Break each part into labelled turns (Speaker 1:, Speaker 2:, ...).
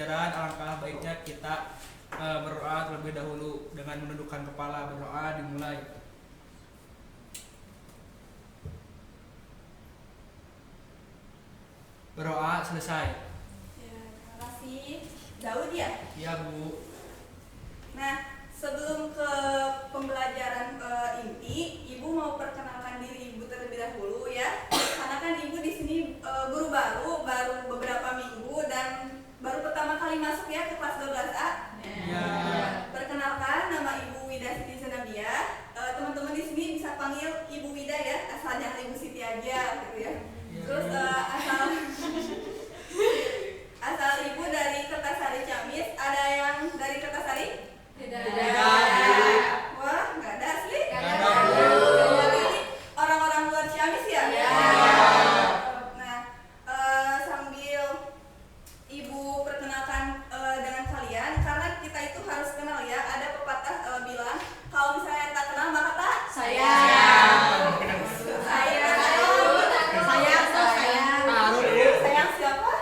Speaker 1: pembelajaran, alangkah baiknya kita berdoa terlebih dahulu dengan menundukkan kepala. Berdoa dimulai. Berdoa selesai.
Speaker 2: Ya, terima kasih. Daud ya?
Speaker 1: Iya Bu.
Speaker 2: Nah, sebelum ke pembelajaran inti, Ibu mau perkenalkan diri Ibu terlebih dahulu ya. Karena kan Ibu di sini guru baru beberapa minggu dan baru pertama kali masuk ya ke kelas 12A.
Speaker 1: Iya.
Speaker 2: Perkenalkan, nama Ibu Wida Siti Zenabia. Teman-teman di sini bisa panggil Ibu Wida ya, asal jangan Ibu Siti aja gitu ya. Terus asal Ibu dari Kertasari Ciamis. Ada yang dari Kertasari? Tidak. Wah, nggak ada asli?
Speaker 1: Nggak ada, Bu.
Speaker 2: Jadi orang-orang luar Ciamis ya?
Speaker 1: Iya.
Speaker 2: Nah, sambil Ibu perkenalkan dengan kalian, karena kita itu harus kenal ya. Ada pepatah bilang, kalau misalnya tak kenal maka tak sayang. Sayang siapa?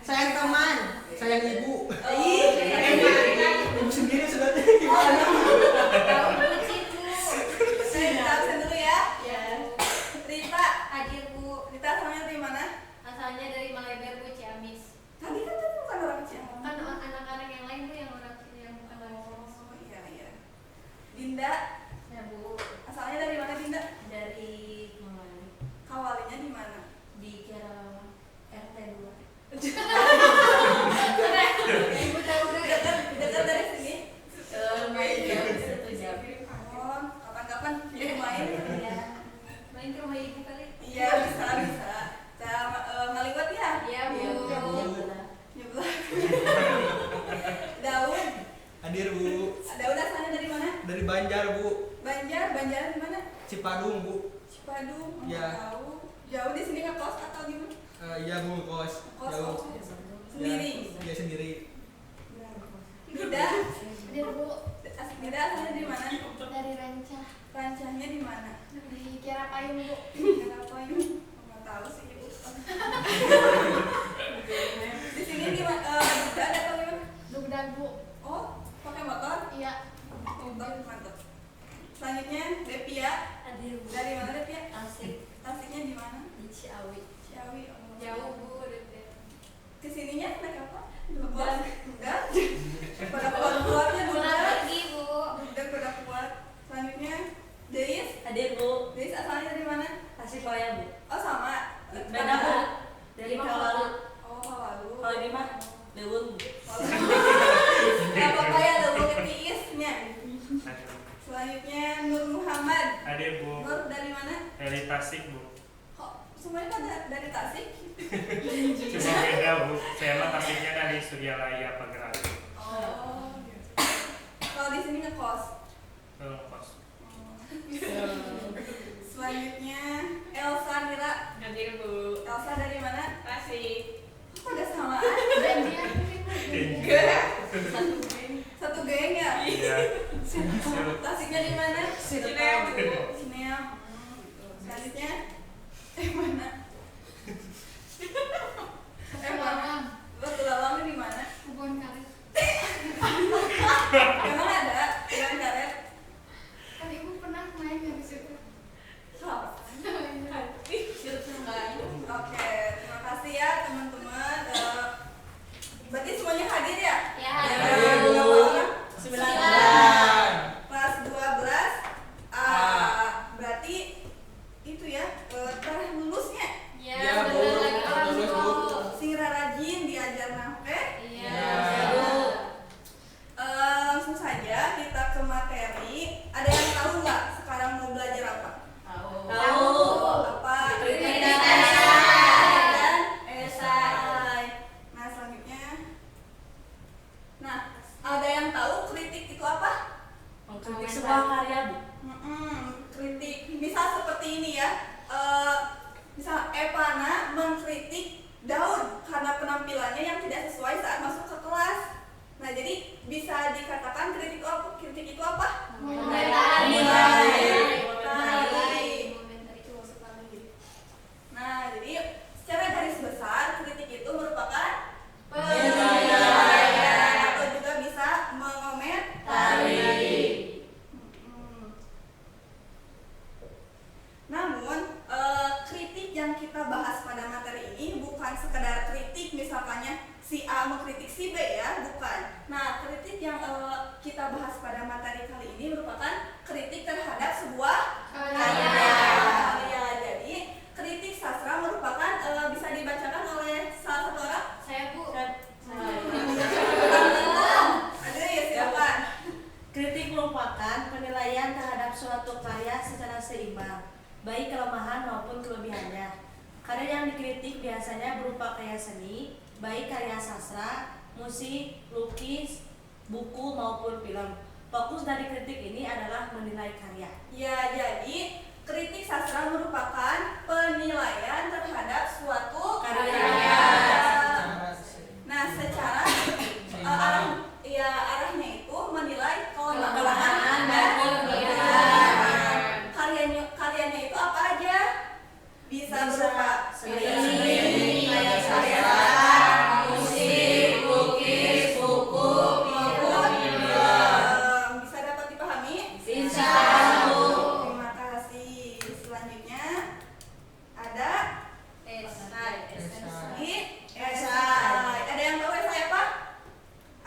Speaker 3: Sayang teman, sayang ibu.
Speaker 1: Ibu sendiri sebenarnya gimana?
Speaker 2: Kita absen dulu ya. Rita,
Speaker 4: Hadir Bu,
Speaker 2: Rita asalnya dari mana?
Speaker 4: asalnya dari Maleber Bu, Ciamis.
Speaker 2: Tadi kan tadi bukan orang Ciamis.
Speaker 4: Kan anak-anak yang lain Bu yang orang yang bukan orang Ciamis.
Speaker 2: Oh iya. Dinda,
Speaker 4: Ya Bu,
Speaker 2: asalnya dari mana Dinda?
Speaker 4: dari Mawali
Speaker 2: Kawalinya di mana?
Speaker 4: di Kera RT 2.
Speaker 2: Ibu tahu dekat dari sini.
Speaker 4: Main jam 1 jam.
Speaker 2: Oh, kapan-kapan ibu main?
Speaker 4: Ya, main ke rumah Ibu kali.
Speaker 2: Iya bisa. Cara ngaliwat ya?
Speaker 4: Iya Bu.
Speaker 2: Nyebelah. Daud,
Speaker 1: Hadir Bu.
Speaker 2: Daud asalnya dari mana?
Speaker 1: Dari Banjar Bu.
Speaker 2: Banjar di mana?
Speaker 1: Cipadung Bu.
Speaker 2: Cipadung.
Speaker 1: Iya.
Speaker 2: Tahu. Jauh di sini ngekos atau gimana?
Speaker 1: Iya Bu, kos.
Speaker 2: Kos
Speaker 1: Jauh.
Speaker 2: sendiri.
Speaker 1: Iya sendiri.
Speaker 2: Dinda,
Speaker 4: Hadir Bu,
Speaker 2: Dinda asalnya dari mana?
Speaker 4: dari Rancah,
Speaker 2: Rancahnya di mana?
Speaker 4: di Kera Payung Bu.
Speaker 2: Kenapa ini? Nggak tahu sih ibu. Di sini di mana? Dinda ada atau gimana?
Speaker 4: Dugdan Bu.
Speaker 2: Oh, pakai motor?
Speaker 4: Iya.
Speaker 2: Motor mantap. Selanjutnya Devia.
Speaker 4: Hadir Bu.
Speaker 2: Dari mana Devia?
Speaker 4: Tasik,
Speaker 2: Tasiknya di mana?
Speaker 4: di Ciawi.
Speaker 2: Ciawi. Oh.
Speaker 4: Jauh Bu.
Speaker 2: Kesininya naik apa?
Speaker 4: Dugdan.
Speaker 2: Dugdan. Pada kuat-kuatnya
Speaker 4: Pulang
Speaker 2: Dugdan.
Speaker 4: pergi Bu.
Speaker 2: Dugdan pada kuat. Selanjutnya Deis.
Speaker 5: Hadir Bu,
Speaker 2: Deis asalnya dari mana?
Speaker 5: Tasikmalaya Bu.
Speaker 2: Oh sama.
Speaker 5: Beda Bu, dari Kawalu.
Speaker 2: Oh Kawalu.
Speaker 5: Kalau ini mah Lewung Bu.
Speaker 2: Gak apa-apa ya, lo tiisnya. Selanjutnya Nur Muhammad.
Speaker 6: Hadir Bu,
Speaker 2: Nur dari mana?
Speaker 6: dari Tasik Bu.
Speaker 2: Kok semuanya pada dari Tasik?
Speaker 6: Cuma beda Bu, saya mah Tasiknya dari Suryalaya Pageran.
Speaker 2: Oh. Kalau di sini ngekos.
Speaker 6: Kos.
Speaker 2: Selanjutnya Elsa Nira.
Speaker 5: Hadir Bu.
Speaker 2: Elsa dari mana?
Speaker 5: Tasik.
Speaker 2: Kok pada samaan?
Speaker 4: Janjian
Speaker 2: Enggak. Satu geng ya?
Speaker 6: Iya.
Speaker 2: Tasiknya di mana?
Speaker 5: Cineam.
Speaker 2: Cineam. Selanjutnya mana?
Speaker 4: Tulawang.
Speaker 2: Lo Tulawangnya di mana?
Speaker 4: Kebun karet.
Speaker 2: Emang ada jalan karet?
Speaker 4: Kan Ibu pernah main ya di situ.
Speaker 2: Oke, terima kasih ya teman-teman. Berarti semuanya hadir ya?
Speaker 4: Ya,
Speaker 2: Ada
Speaker 4: hadir.
Speaker 2: berapa orang?
Speaker 4: 9.
Speaker 2: Kelas 12 A. Berarti itu ya terlulusnya.
Speaker 4: Ya,
Speaker 1: Ya, Bu.
Speaker 4: bener lagi orang
Speaker 1: Lulus, Bu.
Speaker 4: tua.
Speaker 2: Sing rajin diajar nafke.
Speaker 4: Iya.
Speaker 1: Ya.
Speaker 2: Langsung saja kita ke materi. Ada yang tahu nggak sekarang mau belajar apa?
Speaker 5: Tahu.
Speaker 2: Apa?
Speaker 5: Kritik
Speaker 2: Dan esai. Nah selanjutnya, nah ada yang tahu kritik itu apa?
Speaker 5: Mengkritik sebuah karya Bu.
Speaker 2: Kritik. Misal seperti ini ya. Misal Epana mengkritik Daud karena penampilannya yang tidak sesuai saat masuk ke kelas. Nah jadi bisa dikatakan kritik itu apa?
Speaker 4: Komentar.
Speaker 2: Nilai.
Speaker 4: Komentar itu masuk lagi.
Speaker 2: Nah jadi secara garis besar kritik itu merupakan
Speaker 1: Penilaian.
Speaker 2: yang kita bahas pada materi ini bukan sekedar kritik, misalkannya si A mengkritik si B ya, bukan. Nah, kritik yang kita bahas pada materi kali ini merupakan kritik terhadap sebuah karya. Jadi, kritik sastra merupakan bisa dibacakan oleh salah satu orang.
Speaker 4: Saya Bu.
Speaker 2: Ada ya, silakan.
Speaker 5: Kritik merupakan penilaian terhadap suatu karya secara seimbang, baik kelemahan maupun kelebihannya. Karya yang dikritik biasanya berupa karya seni, baik karya sastra, musik, lukis, buku maupun film. Fokus dari kritik ini adalah menilai karya.
Speaker 2: Ya, jadi kritik sastra merupakan penilaian terhadap suatu
Speaker 5: Karya.
Speaker 2: Nah, secara arahnya itu menilai
Speaker 5: Kelemahan dan
Speaker 2: karyanya itu apa aja? Bisa berupa
Speaker 5: seni, karya sastra, musik, lukis, buku,
Speaker 2: maupun film. Bisa dapat dipahami?
Speaker 5: Insya Allah.
Speaker 2: Terima kasih. Selanjutnya ada esai. Ada yang tahu esai apa?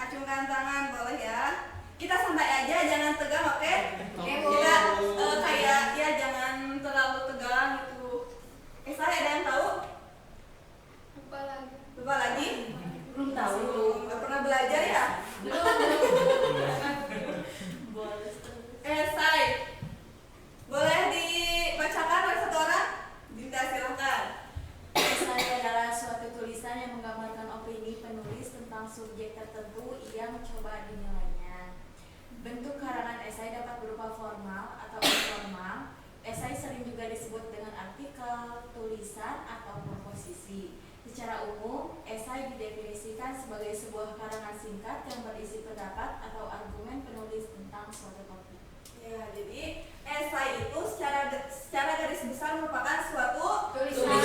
Speaker 2: Acungkan tangan boleh ya. Kita santai aja, jangan tegang, oke? Kita kayak ya jangan terlalu tegang gitu. Esai ada yang tahu?
Speaker 4: Lupa lagi.
Speaker 2: Lupa lagi?
Speaker 5: Belum tahu.
Speaker 2: Nggak pernah belajar ya? Esai. Boleh dibacakan oleh satu orang? Dinda, silakan.
Speaker 7: Esai adalah suatu tulisan yang menggambarkan opini penulis tentang subjek tertentu yang mencoba dinilainya. Bentuk karangan esai dapat berupa formal atau informal. Esai sering juga disebut dengan artikel, tulisan, atau proposisi. Secara umum, esai didefinisikan sebagai sebuah karangan singkat yang berisi pendapat atau argumen penulis tentang suatu topik.
Speaker 2: Ya, jadi esai itu secara garis besar merupakan suatu
Speaker 4: Tulisan.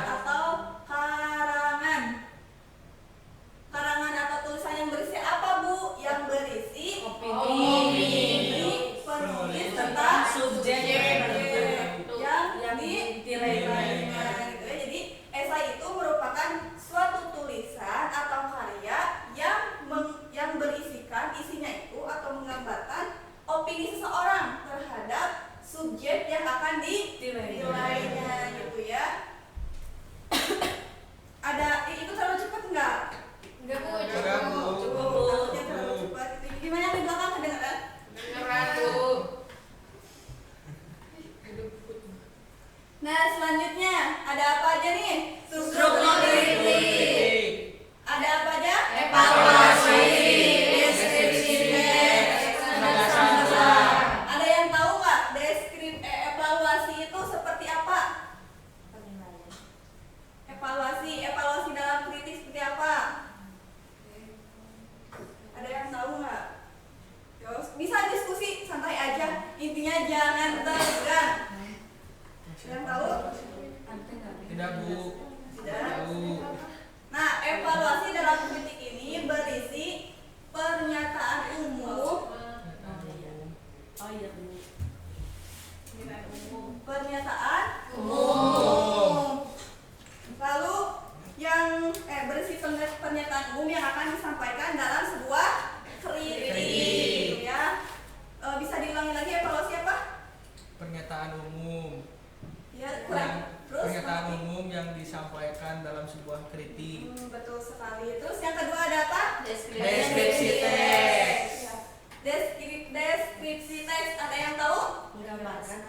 Speaker 2: atau karangan. Karangan atau tulisan yang berisi apa, Bu? Yang berisi opini penulis tentang
Speaker 5: subjek
Speaker 2: yang dinilainya gitu ya. Jadi esai itu merupakan suatu tulisan atau karya yang berisikan isinya itu atau menggambarkan opini seseorang terhadap subjek yang akan dinilainya gitu ya. Ada itu terlalu cepat enggak?
Speaker 4: Enggak Bu,
Speaker 1: Enggak, Bu.
Speaker 2: Cukup. Takutnya terlalu cepat. Gimana yang di belakang kedengeran?
Speaker 4: Kedengeran Bu.
Speaker 2: Nah, selanjutnya ada apa aja nih?
Speaker 5: Struktur kritik.
Speaker 2: Ada apa aja?
Speaker 5: Evaluasi, deskripsi teks, penegasan pesan.
Speaker 2: Ada yang tahu nggak evaluasi itu seperti apa?
Speaker 7: Penilaian.
Speaker 2: Evaluasi dalam kritik seperti apa? Ada yang tahu nggak? Terus bisa diskusi santai aja. Intinya jangan tegang. Yang tahu?
Speaker 1: Tidak, Bu.
Speaker 2: Tidak.
Speaker 1: Tahu.
Speaker 2: Nah, evaluasi dalam kritik ini berisi pernyataan umum,
Speaker 5: Oh iya Bu.
Speaker 2: pernyataan
Speaker 1: Umum.
Speaker 2: Lalu yang berisi pernyataan umum yang akan disampaikan dalam sebuah kritik ya. Bisa diulangi lagi evaluasi apa?
Speaker 1: Pernyataan umum.
Speaker 2: Ya, kurang. Terus
Speaker 1: Pernyataan umum yang disampaikan dalam sebuah kritik.
Speaker 2: Betul sekali. Terus yang kedua ada apa?
Speaker 1: Deskripsi teks.
Speaker 2: Ya. Deskripsi teks ada yang tahu?
Speaker 5: Menggambarkan,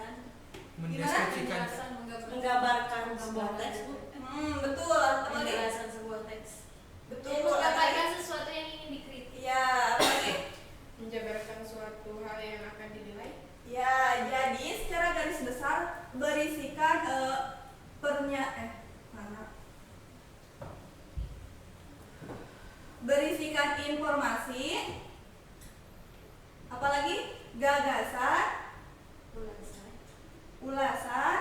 Speaker 1: Mendeskripsikan.
Speaker 5: menggambarkan sebuah teks Bu.
Speaker 2: Betul. Apa lagi?
Speaker 7: Penjelasan sebuah teks.
Speaker 2: Betul.
Speaker 4: Menggambarkan sesuatu yang ingin dikritik.
Speaker 2: Ya, apa lagi?
Speaker 8: Menjabarkan suatu hal yang akan dinilai.
Speaker 2: Ya, jadi secara garis besar berisikan berisikan informasi, apalagi gagasan, ulasan,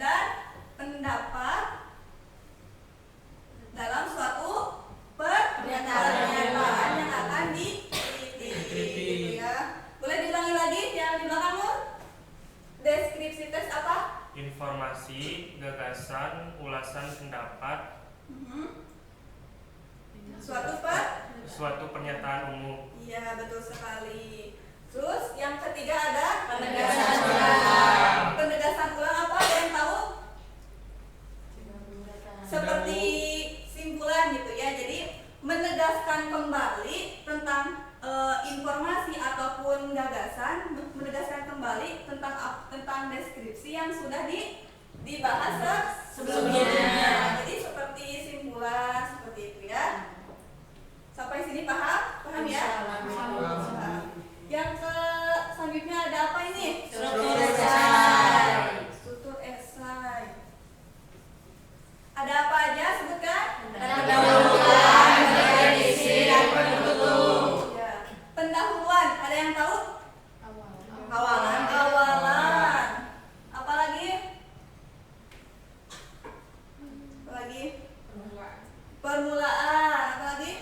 Speaker 2: dan pendapat dalam suatu pernyataan yang akan dikritik gitu ya. Boleh diulangi lagi yang di belakangmu? Deskripsi
Speaker 6: informasi, gagasan, ulasan pendapat, suatu pernyataan umum.
Speaker 2: Iya, betul sekali. Terus yang ketiga ada
Speaker 5: Penegasan ulang.
Speaker 2: Penegasan ulang apa? Ada yang tahu? Seperti simpulan gitu ya. Jadi menegaskan kembali tentang informasi ataupun gagasan, menegaskan kembali tentang deskripsi yang sudah dibahas sebelumnya. Jadi seperti simpulan seperti itu ya. Sampai sini paham? Paham ya? Paham. Yang selanjutnya ada apa ini?
Speaker 5: Struktur esai.
Speaker 2: Struktur esai. Ada apa aja sebutkan?
Speaker 5: Pendahuluan, bagian isi, dan penutup.
Speaker 2: Ya. Pendahuluan, ada yang tahu?
Speaker 5: Awalan.
Speaker 2: Awalan. Apa lagi? Apa lagi? Permulaan. Apa lagi?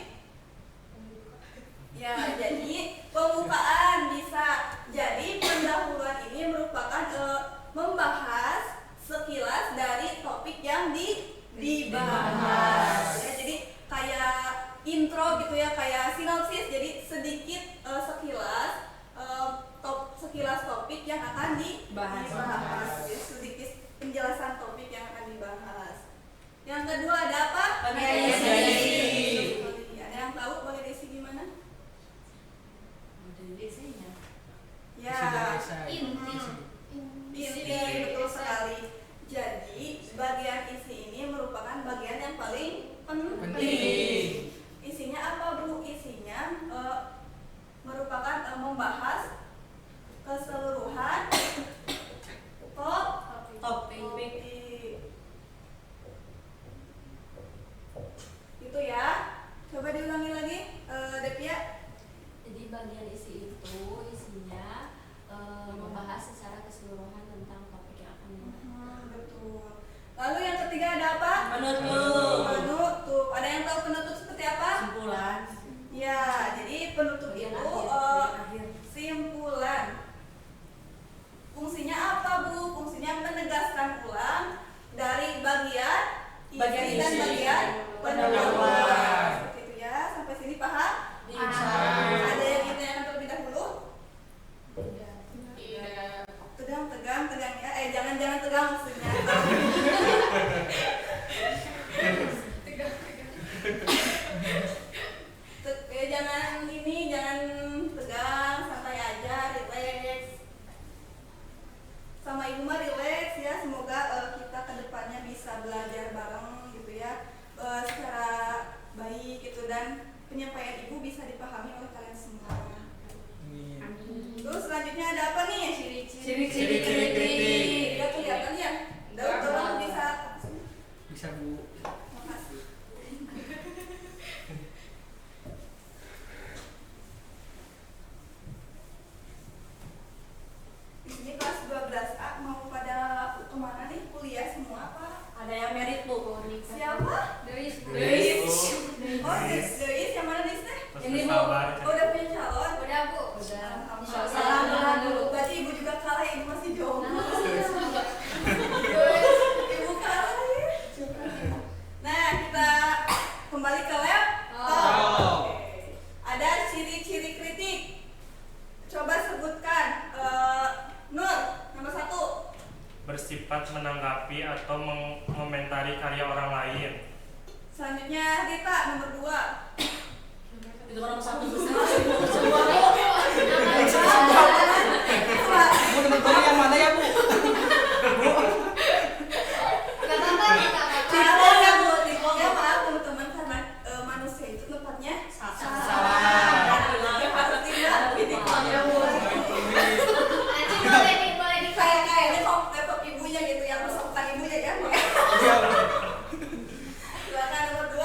Speaker 2: Ya, jadi pembukaan bisa. Jadi pendahuluan ini merupakan membahas sekilas dari topik yang dibahas. Ya, jadi kayak intro gitu ya, kayak sinopsis. Jadi sedikit sekilas sekilas topik yang akan dibahas. Ya, sedikit penjelasan topik yang akan dibahas. Yang kedua ada apa?
Speaker 5: Bagian isi.
Speaker 2: Ada yang tahu bagian isi gimana? Ya, inti betul sekali. Jadi bagian isi ini merupakan bagian yang paling penting. Isinya apa, Bu? Isinya merupakan membahas keseluruhan topik. Itu ya. Coba diulangi lagi, Devia.
Speaker 4: Jadi bagian isi itu isinya membahas secara keseluruhan tentang topik yang akan dibahas.
Speaker 2: Betul. Lalu yang ketiga ada apa?
Speaker 5: Penutup.
Speaker 2: Penutup. Ada yang tahu penutup seperti apa?
Speaker 5: Simpulan.
Speaker 2: Ya, jadi penutup
Speaker 5: Bagian
Speaker 2: itu
Speaker 5: akhir.
Speaker 2: simpulan. Fungsinya apa, Bu? Fungsinya menegaskan ulang dari bagian isi dan
Speaker 5: isi.
Speaker 2: bagian pendahuluan. Seperti itu ya. Sampai sini paham? Ada yang ingin ditanyakan terlebih dahulu? Tegang ya. Jangan tegang maksudnya. Jangan tegang, santai aja, relax. Sama ibu mah relax ya. Semoga kita kedepannya bisa belajar bareng gitu ya, secara baik gitu, dan penyampaian ibu bisa dipahami oleh kalian semua. Terus selanjutnya ada apa nih?
Speaker 5: Ciri-ciri kritik.
Speaker 2: Ya kelihatan ya. Tolong bisa.
Speaker 1: Bisa, Bu.
Speaker 2: Makasih. Di sini kelas 12A mau pada kemana nih? Kuliah semua apa?
Speaker 5: Ada yang merit, Bu.
Speaker 2: Siapa?
Speaker 4: Deis.
Speaker 2: Oh, Deis yang mana Deis teh?
Speaker 6: Ini sabar.
Speaker 2: Oh, udah punya calon?
Speaker 4: Udah, Bu.
Speaker 2: Alhamdulillah dulu. Berarti ibu juga kalah, ibu masih jomblo. Ibu kalah ya. Nah, kita kembali ke laptop. Oke. Ada ciri-ciri kritik. Coba sebutkan. Nur, nomor 1.
Speaker 6: Bersifat menanggapi atau mengomentari karya orang lain.
Speaker 2: Selanjutnya Dita, nomor 2.
Speaker 5: Itu nomor 1.
Speaker 1: Bu, nomor 2 yang mana ya, Bu?
Speaker 2: Ada ya, Bu, tipenya maaf teman-teman, karena manusia itu tempatnya salah. Harus diingat, tipenya Bu.
Speaker 4: Boleh di
Speaker 2: Kayaknya kok laptop ibunya gitu, yang merupakan ibunya ya. Silakan nomor 2.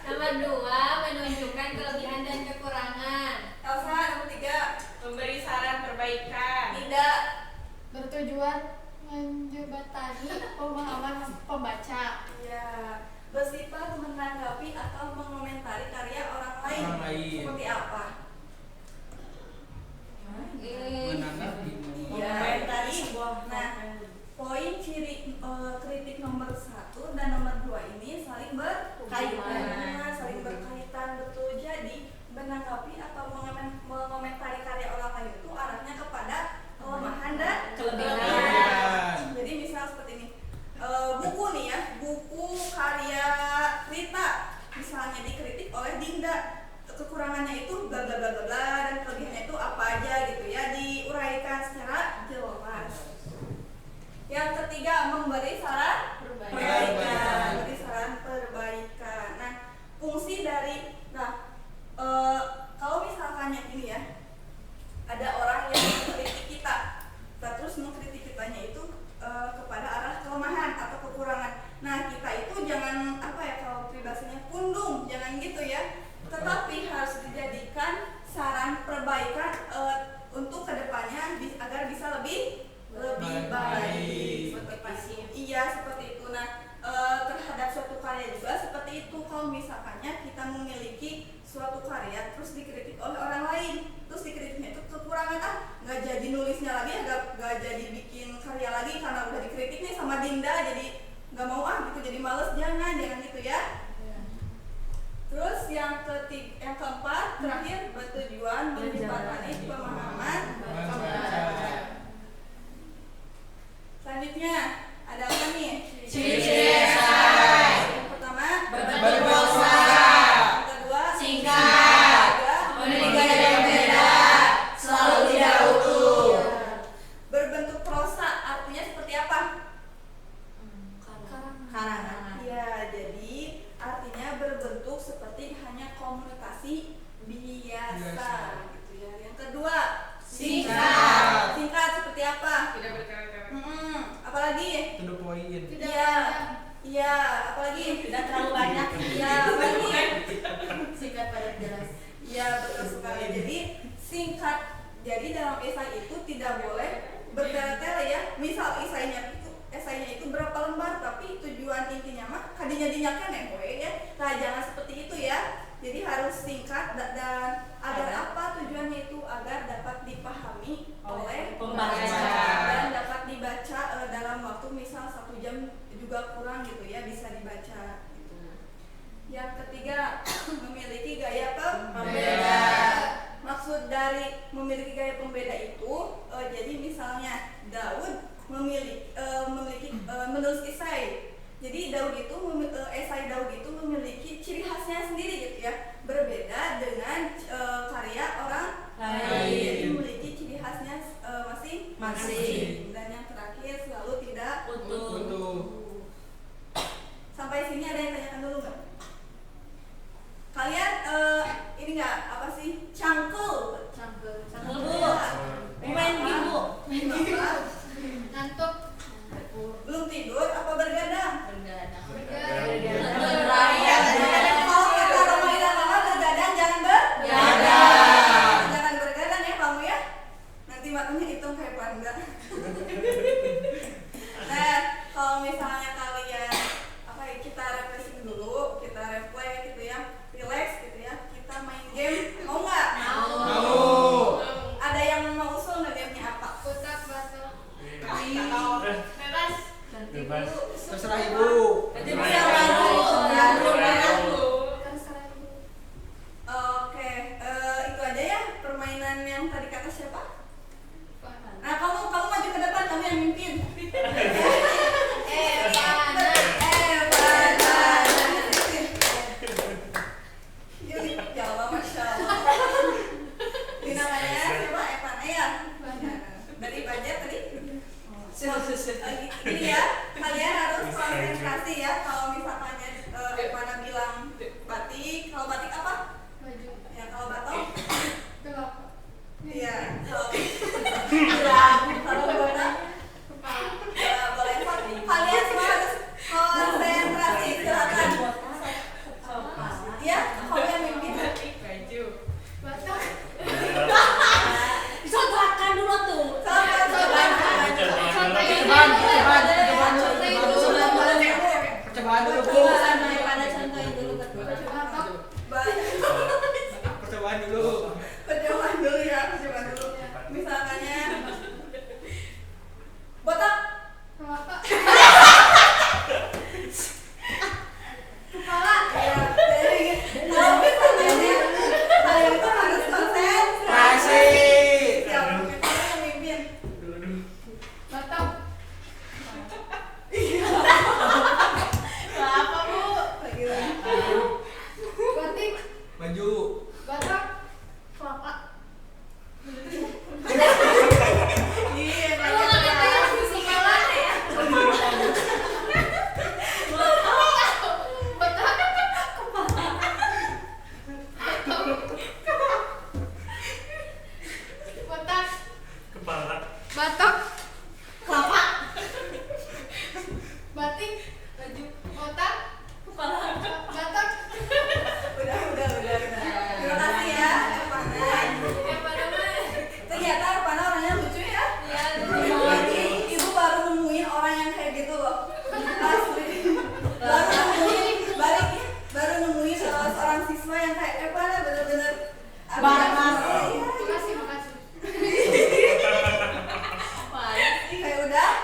Speaker 4: Nomor 2, menunjukkan kelebihan dan kekurangan.
Speaker 2: Elsa, nomor 3.
Speaker 8: Memberi saran perbaikan.
Speaker 2: Tidak.
Speaker 7: Bertujuan menjembatani pemahaman pembaca.
Speaker 2: Ya, bersifat menanggapi atau mengomentari karya orang lain.
Speaker 1: Orang lain.
Speaker 2: Seperti apa?
Speaker 1: Menanggapi.
Speaker 2: Ya, tadi. Nah, poin poin ciri kritik nomor 1 dan nomor 2 ini saling saling berkaitan, betul. Jadi menanggapi atau mengomentari karya orang lain itu arahnya kepada kelemahan dan kelebihan. Jadi misal seperti ini, buku nih ya, buku karya Rita misalnya dikritik oleh Dinda, kekurangannya itu bla bla bla bla bla dan kelebihannya itu apa aja gitu ya, diuraikan secara jelas. Yang ketiga, memberi saran perbaikan. Memberi saran perbaikan. Nah, fungsi dari kalau misalkan yang ini ya, ada orang yang mengkritik kita, terus mengkritik kitanya itu kepada arah kelemahan atau kekurangan. Nah, kita itu jangan kalau pribadinya pundung, jangan gitu ya. Tetapi harus dijadikan saran perbaikan untuk kedepannya agar bisa lebih baik. Seperti itu. Nah, terhadap suatu karya juga seperti itu. Kalau misalkannya kita memiliki suatu karya terus dikritik oleh orang lain, terus dikritiknya itu kekurangan, nggak jadi nulisnya lagi, nggak jadi bikin karya lagi karena udah dikritik nih sama Dinda, jadi nggak mau gitu, jadi males. Jangan gitu ya. Terus yang keempat, terakhir, bertujuan menjembatani pemahaman membaca. Selanjutnya ada apa nih?
Speaker 3: Ciri-ciri esai.
Speaker 2: Yang pertama,
Speaker 3: berprosa.
Speaker 2: Yang kedua,
Speaker 3: Singkat.
Speaker 2: Ketiga,
Speaker 3: Memiliki gaya yang berbeda, selalu tidak utuh.
Speaker 2: berbentuk prosa artinya seperti apa?
Speaker 5: Karangan.
Speaker 2: Ya, jadi artinya berbentuk seperti hanya komunikasi biasa gitu ya. Yang kedua,
Speaker 3: Singkat.
Speaker 2: Singkat seperti apa?
Speaker 8: Tidak bertele-tele.
Speaker 2: Apalagi?
Speaker 1: To the point.
Speaker 2: Iya, apalagi?
Speaker 5: Tidak terlalu banyak.
Speaker 2: Iya, apalagi?
Speaker 5: Singkat padat jelas.
Speaker 2: Iya, betul sekali. Jadi singkat. Jadi dalam esai itu tidak boleh bertele-tele ya. Misal esainya itu berapa lembar, tapi tujuan intinya mah kadinya dinyakan ya. Nah, jangan seperti itu ya. Jadi harus singkat dan agar apa tujuannya itu, agar dapat dipahami oleh
Speaker 5: pembaca
Speaker 2: dan dapat dibaca dalam waktu misal 1 jam juga kurang gitu ya, bisa dibaca gitu. Yang ketiga, memiliki gaya pembeda. Maksud dari memiliki gaya pembeda itu jadi misalnya Daud memiliki menulis esai. Jadi esai Daud itu memiliki ciri khasnya sendiri gitu ya, berbeda dengan karya orang lain. Jadi memiliki ciri khasnya masing-masing. Dan yang terakhir, selalu tidak
Speaker 1: Utuh.
Speaker 2: Sampai sini ada yang tanyakan dulu nggak? Kalian ini nggak cangkel?
Speaker 5: Main game, Bu.
Speaker 7: Ngantuk.
Speaker 2: Belum tidur apa bergadang?
Speaker 7: Bergadang.
Speaker 2: Kalau kata Romaira mama bergadang jangan bergadang ya kamu ya. Nanti matanya hitung kayak panda. Nah, kalau misalnya kalian kita refreshing dulu, kita refleks gitu ya, relax gitu ya, kita main game, mau nggak?
Speaker 1: Mau.
Speaker 2: Ada yang mau usul nggak gamenya apa?
Speaker 7: Putar basah.
Speaker 6: Bebas.
Speaker 1: Terserah ibu.
Speaker 2: Oke, itu aja ya permainan yang tadi kata siapa? Nah, kamu maju ke depan, kamu yang mimpin. Ya Allah, Masya Allah. Ini namanya siapa? Evan ya? Dari Banjar tadi? Ini ya, kalian harus konsentrasi ya. Kalau misalkannya Evana bilang batik, kalau batik apa?
Speaker 7: Baju.
Speaker 2: Ya, kalau batok?
Speaker 7: Gelap.
Speaker 2: Iya. Kalau batok?
Speaker 7: Kepala.
Speaker 2: Ya, boleh. Kalian semua harus konsentrasi, silakan. Ya, kamu yang mimpin.
Speaker 7: Batak.
Speaker 5: Contohkan dulu tuh.
Speaker 1: Percobaan dulu.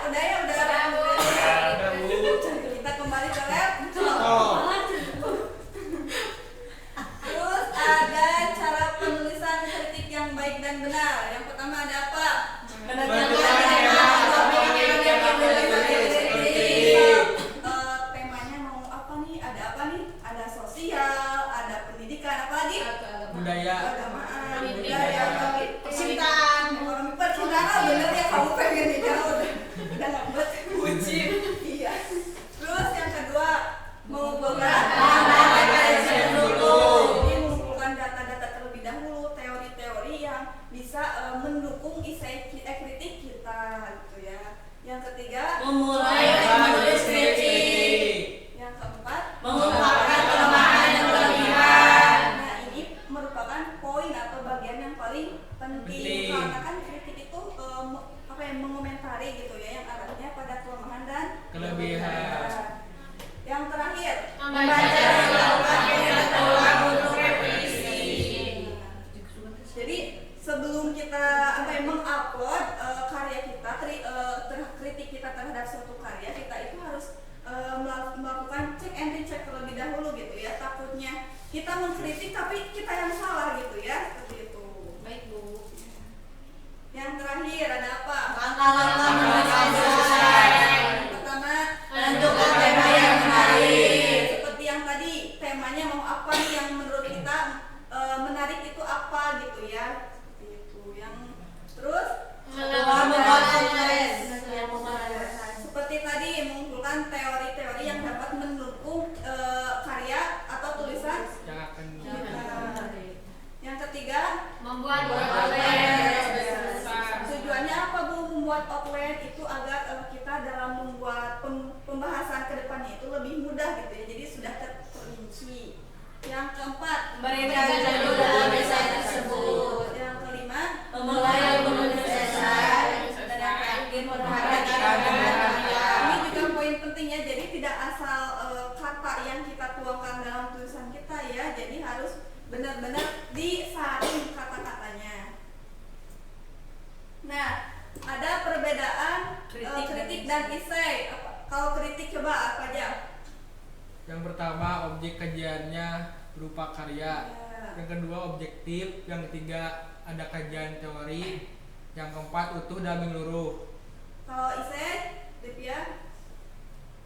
Speaker 2: Udah ya, udah.
Speaker 1: Udah, Bu.
Speaker 2: Kita kembali ke laptop.
Speaker 1: Oh.
Speaker 2: Terus ada cara penulisan kritik yang baik dan benar. Yang pertama ada apa? Temanya mau apa nih? Ada apa nih? Ada sosial, ada pendidikan, apa lagi?
Speaker 1: Budaya.
Speaker 2: Keagamaan, budaya, percintaan, ekonomi, percintaan. Bener ya, kamu pengen nikah udah ngambet. Iya. Terus yang kedua mengumpulkan jadi mengumpulkan data-data terlebih dahulu, teori-teori yang bisa mendukung kritik kita gitu ya. Yang ketiga
Speaker 5: Memulai menulis kritik.
Speaker 2: yang keempat
Speaker 5: Mengungkapkan kelemahan dan kelebihan.
Speaker 2: Nah, ini merupakan poin atau bagian yang paling penting. Karena kan kritik itu mengomentari gitu ya, yang arahnya pada kelemahan dan
Speaker 1: Kelebihan.
Speaker 2: Yang terakhir
Speaker 5: Membaca dan melakukan pengetahuan untuk revisi.
Speaker 2: jadi sebelum kita mengupload karya kita, kritik kita terhadap suatu karya, kita itu harus melakukan cek and recheck terlebih dahulu gitu ya. Takutnya kita mengkritik tapi kita yang salah gitu ya, seperti itu.
Speaker 4: Baik, Bu.
Speaker 2: Yang terakhir ada apa?
Speaker 5: Langkah-langkah menulis esai.
Speaker 2: Yang pertama
Speaker 5: Menentukan tema yang menarik.
Speaker 2: seperti yang tadi, temanya mau apa nih yang menurut kita menarik itu apa gitu ya, seperti itu. Yang terus
Speaker 5: Membuat tulis.
Speaker 2: seperti tadi mengumpulkan teori-teori yang dapat mendukung karya atau tulisan
Speaker 1: Yang akan
Speaker 2: kita. Yang ketiga
Speaker 4: Membuat
Speaker 2: tujuannya apa, Bu? Membuat outline itu agar kita dalam membuat pembahasan ke depannya itu lebih mudah gitu ya, jadi sudah terinci. Yang keempat
Speaker 5: Memberikan judul dalam esai tersebut.
Speaker 2: yang kelima
Speaker 5: Memulai menulis esai. Dan yang terakhir memperhatikan
Speaker 2: ini juga poin penting ya, jadi tidak asal kata yang kita tuangkan dalam tulisan kita ya, jadi harus benar-benar disaring kata-katanya. Nah, ada perbedaan kritik dan esai. Kalau kritik coba apa aja?
Speaker 1: Yang pertama objek kajiannya berupa karya. Yang kedua objektif. Yang ketiga ada kajian teori. Yang keempat utuh dan menyeluruh.
Speaker 2: Kalau esai, Devia?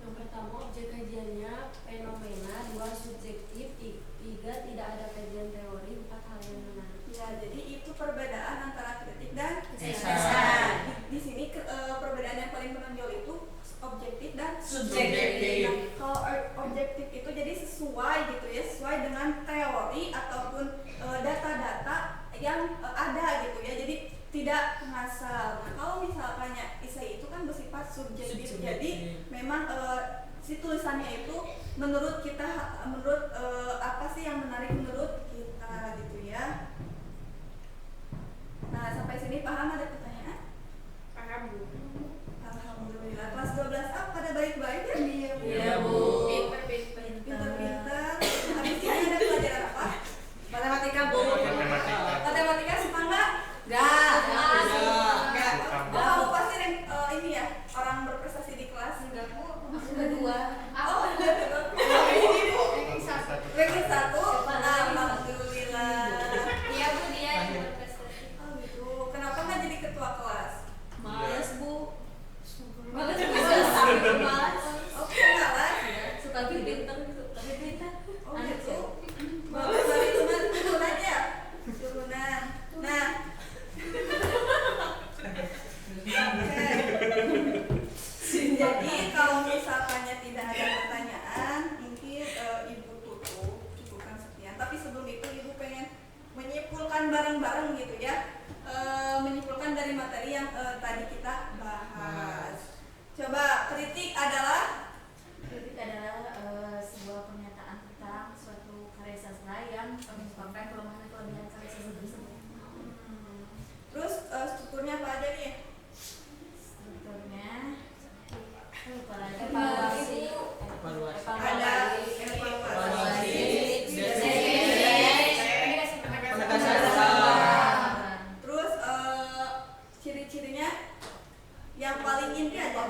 Speaker 4: Yang pertama objek kajiannya fenomena, dua subjektif, tiga tidak ada kajian teori, empat hal yang menarik.
Speaker 2: Ya, jadi itu perbedaan antara kritik dan
Speaker 1: Esai.
Speaker 2: Di sini perbedaan yang paling menonjol itu objektif dan
Speaker 1: Subjektif.
Speaker 2: Nah, kalau objektif itu jadi sesuai gitu ya, sesuai dengan teori ataupun data-data yang ada gitu ya, jadi tidak ngasal. Nah, kalau misalkannya esai itu kan bersifat subjektif. Jadi memang si tulisannya itu menurut kita, menurut apa sih yang menarik menurut kita gitu ya. Nah, sampai sini paham? Ada pertanyaan?
Speaker 8: Paham, Bu.
Speaker 2: Alhamdulillah. Kelas 12A pada baik-baik ya?
Speaker 5: Iya, Bu.
Speaker 2: Pinter-pinter. Habis ini ada pelajaran apa?
Speaker 5: Matematika, Bu.
Speaker 2: Matematika suka nggak?
Speaker 5: Enggak.
Speaker 2: Nggak.
Speaker 6: Suka.
Speaker 2: Oh, kamu pasti ini ya, orang berprestasi di kelas.
Speaker 4: Sudah dua.
Speaker 2: Oh, ini Bu. Ranking 1. Alhamdulillah.
Speaker 4: Iya, Bu, dia yang berprestasi.
Speaker 2: Oh gitu. Kenapa nggak jadi ketua kelas?
Speaker 4: Males, Bu. Males.
Speaker 2: Oh, kelas.
Speaker 4: Suka pinter gitu, tapi pinter.
Speaker 2: Oh gitu. Bagus dari turun aja. Turunan. Nah. Oke.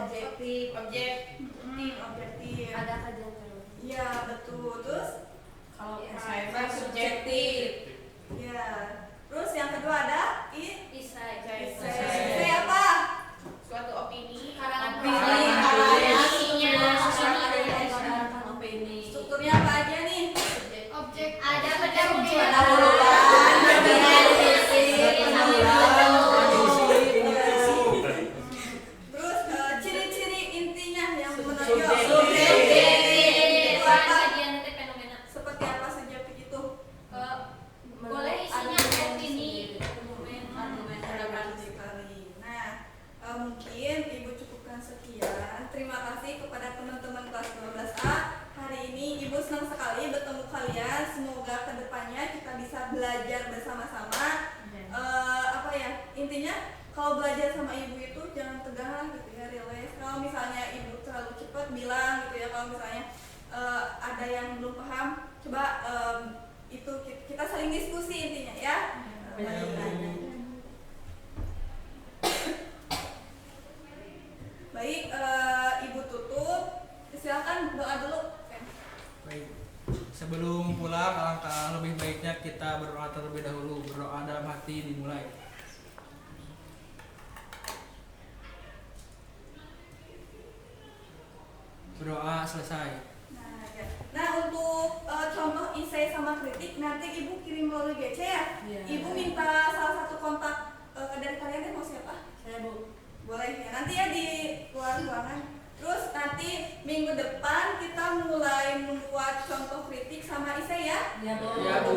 Speaker 5: objektif.
Speaker 2: Objektif.
Speaker 4: Ada kajian teori.
Speaker 2: Iya, betul. Terus
Speaker 5: Kalau
Speaker 7: Ya,
Speaker 5: saya
Speaker 7: mah subjektif.
Speaker 2: ya. Terus yang kedua ada
Speaker 4: Isai.
Speaker 2: Isai apa?
Speaker 8: Suatu opini.
Speaker 7: Karangan
Speaker 5: opini.
Speaker 2: Strukturnya apa aja nih?
Speaker 7: Objek ada pendahuluan.
Speaker 2: Terus ciri-ciri intinya yang menonjol.
Speaker 4: Subjektif.
Speaker 2: Apa?
Speaker 4: Kajian fenomena.
Speaker 2: Seperti apa subjektif itu?
Speaker 7: Boleh isinya opini.
Speaker 2: Argumen sekali. Nah, mungkin Ibu cukupkan sekian. Terima kasih kepada teman-teman kelas 12A. Hari ini Ibu senang sekali bertemu kalian. Semoga kedepannya kita bisa belajar bersama-sama. Apa ya? Intinya kalau belajar sama Ibu itu jangan tegang lah gitu ya, relax. Kalau misalnya Ibu terlalu cepat bilang gitu ya. Kalau misalnya ada yang belum paham, coba itu kita saling diskusi intinya ya. Baik, Ibu tutup. Silakan doa dulu.
Speaker 1: Baik. Sebelum pulang, alangkah lebih baiknya kita berdoa terlebih dahulu. Berdoa dalam hati dimulai. Berdoa selesai.
Speaker 2: Nah, ya. Nah, untuk contoh isai sama kritik nanti Ibu kirim melalui GC ya.
Speaker 5: Iya.
Speaker 2: Ibu minta salah satu kontak dari kalian mau siapa?
Speaker 5: Saya Bu.
Speaker 2: Boleh ya. Nanti ya di luar ruangan. Terus nanti minggu depan kita mulai membuat contoh kritik sama isai ya.
Speaker 5: Ya Bu.
Speaker 1: Ya, Bu.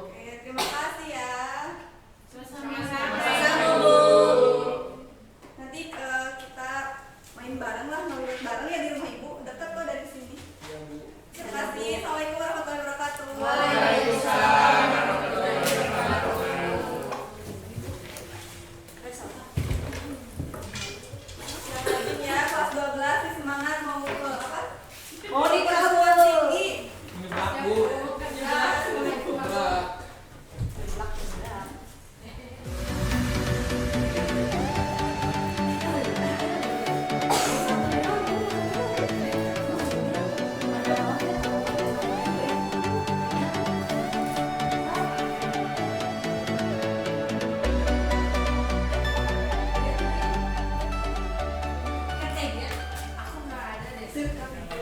Speaker 2: Oke, terima kasih ya.
Speaker 5: Sama-sama Bu.
Speaker 2: Nanti kita main bareng lah, nulis bareng ya di rumah Ibu. Dekat kok dari sini.
Speaker 1: Ya, Bu.
Speaker 2: Terima kasih. Assalamualaikum warahmatullahi wabarakatuh.
Speaker 5: Waalaikumsalam.